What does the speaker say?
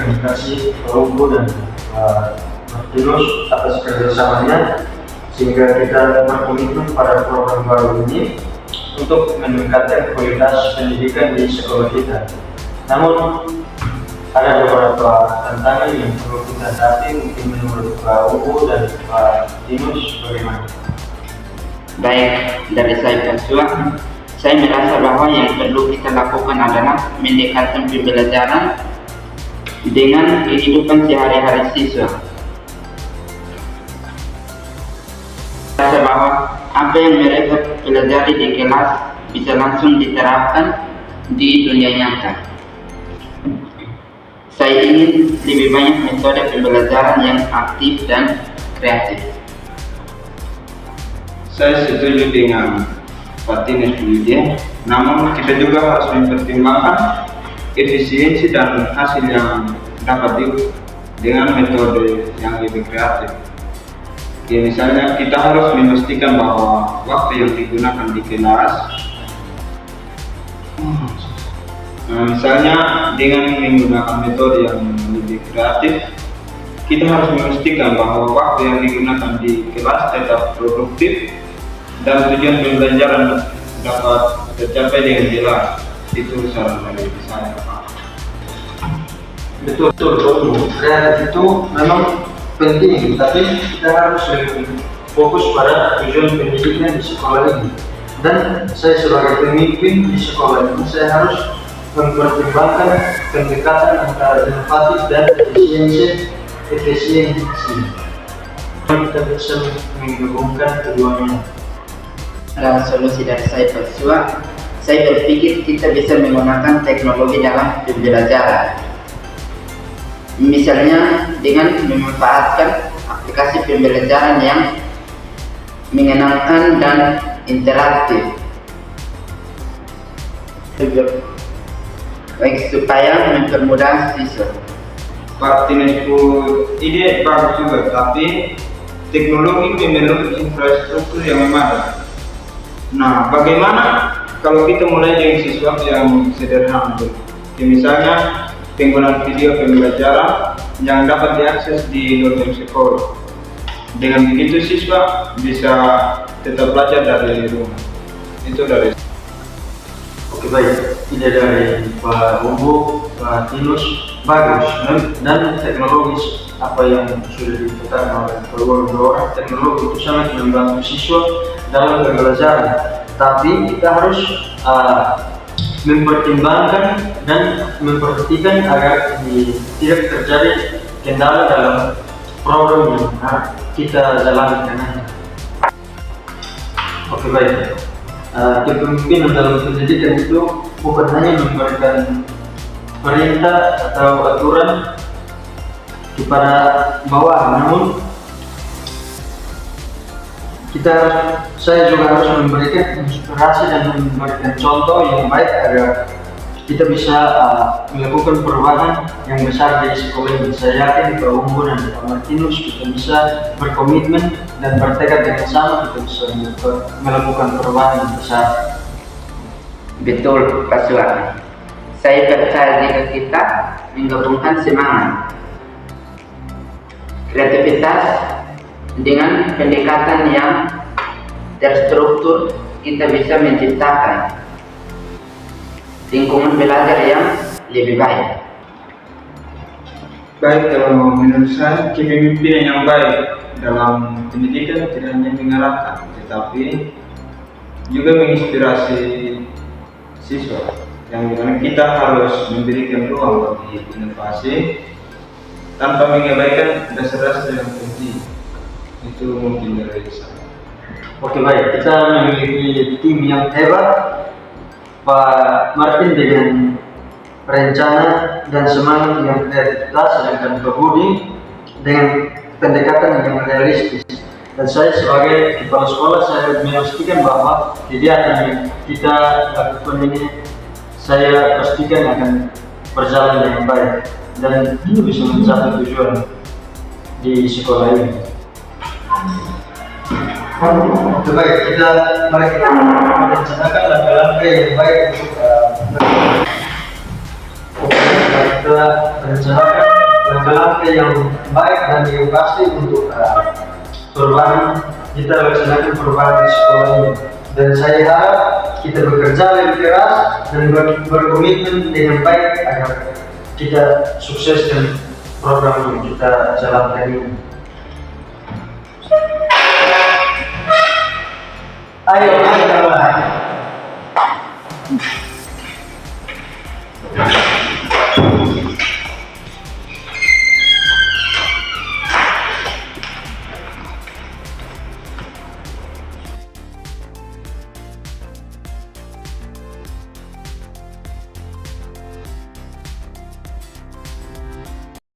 terima kasih Umbu dan Martinus atas kerjasamanya, sehingga kita berkomitmen pada program baru ini untuk meningkatkan kualitas pendidikan di sekolah kita. Namun ada beberapa tantangan yang perlu kita hadapi. Mungkin menurut Pak Umbu dan Pak Martinus bagaimana? Baik, dari saya Kasua, saya merasa bahwa yang perlu kita lakukan adalah mendekatkan pembelajaran dengan kehidupan sehari-hari siswa. Saya rasa bahwa apa yang mereka pelajari di kelas bisa langsung diterapkan di dunia nyata. Saya ingin lebih banyak metode pembelajaran yang aktif dan kreatif. Saya setuju dengan Pak Tines Widya, namun kita juga harus mempertimbangkan efisiensi dan hasil yang dapat dengan metode yang lebih kreatif. Ya, misalnya kita harus memastikan bahwa waktu yang digunakan di kelas, misalnya dengan menggunakan metode yang lebih kreatif, kita harus memastikan bahwa waktu yang digunakan di kelas tetap produktif dan tujuan pembelajaran dapat tercapai dengan jelas. Itu saran dari saya, Pak. Betul, kreatif itu memang penting, tapi kita harus lebih fokus pada tujuan pendidikan di sekolah ini. Dan saya sebagai pemimpin di sekolah ini, saya harus mempertimbangkan pendekatan antara inovatif dan efisiensi. Kita bisa menggabungkan keduanya. Dalam solusi dari saya Kasua, saya berpikir kita bisa menggunakan teknologi dalam pembelajaran. Misalnya dengan memanfaatkan aplikasi pembelajaran yang menyenangkan dan interaktif, baik supaya mempermudah siswa. Pak Tines ide bagus juga, tapi teknologi memerlukan infrastruktur yang memadai. Nah, bagaimana kalau kita mulai dengan sesuatu yang sederhana, misalnya penggunaan video pembelajaran yang dapat diakses di dosen sekolah. Dengan begitu siswa bisa tetap belajar dari rumah. Itu dari. Oke, baik, ide dari Pak Umbu, Pak Martinus bagus, dan teknologis apa yang sudah dikatakan oleh kedua orang, teknologi itu sangat membantu siswa dalam pembelajaran. Tapi kita harus mempertimbangkan dan memperhatikan agar tidak terjadi kendala dalam program yang kita jalankan. Oke, baik. Kepemimpinan dalam pendidikan itu bukan hanya memberikan perintah atau aturan kepada bawah, namun saya juga harus memberikan inspirasi dan memberikan contoh yang baik agar kita bisa melakukan perubahan yang besar di sekolah ini. Saya yakin Pak Umbu dan Pak Martinus kita bisa berkomitmen dan bertekad dengan sama, kita bisa melakukan perubahan yang besar. Betul, Pak Suami. Saya percaya jika kita menggabungkan semangat, kreativitas dengan pendekatan yang terstruktur, kita bisa menciptakan lingkungan belajar yang lebih baik. Baik, kalau menurut saya kepemimpinan yang baik dalam pendidikan tidak hanya mengarahkan, tetapi juga menginspirasi siswa, yang dimana kita harus memberikan ruang bagi inovasi tanpa mengabaikan dasar-dasar yang penting. Itu mungkin dari saya. Oke, baik, kita memiliki tim yang hebat. Pak Martin dengan rencana dan semangat yang kreativitas, sedangkan Pak Budi dengan pendekatan yang realistis. Dan saya sebagai kepala sekolah, saya memastikan bahwa kegiatan yang kita lakukan ini saya pastikan akan berjalan dengan baik dan ini bisa mencapai tujuan di sekolah ini. Baik, mari kita merencanakan langkah-langkah yang baik untuk kita rencanakan langkah-langkah yang baik dan yang pasti untuk perubahan kita laksanakan perubahan di sekolah ini. Dan saya harap kita bekerja lebih keras dan berkomitmen dengan baik agar kita sukseskan program yang kita jalankan ini. Ayo,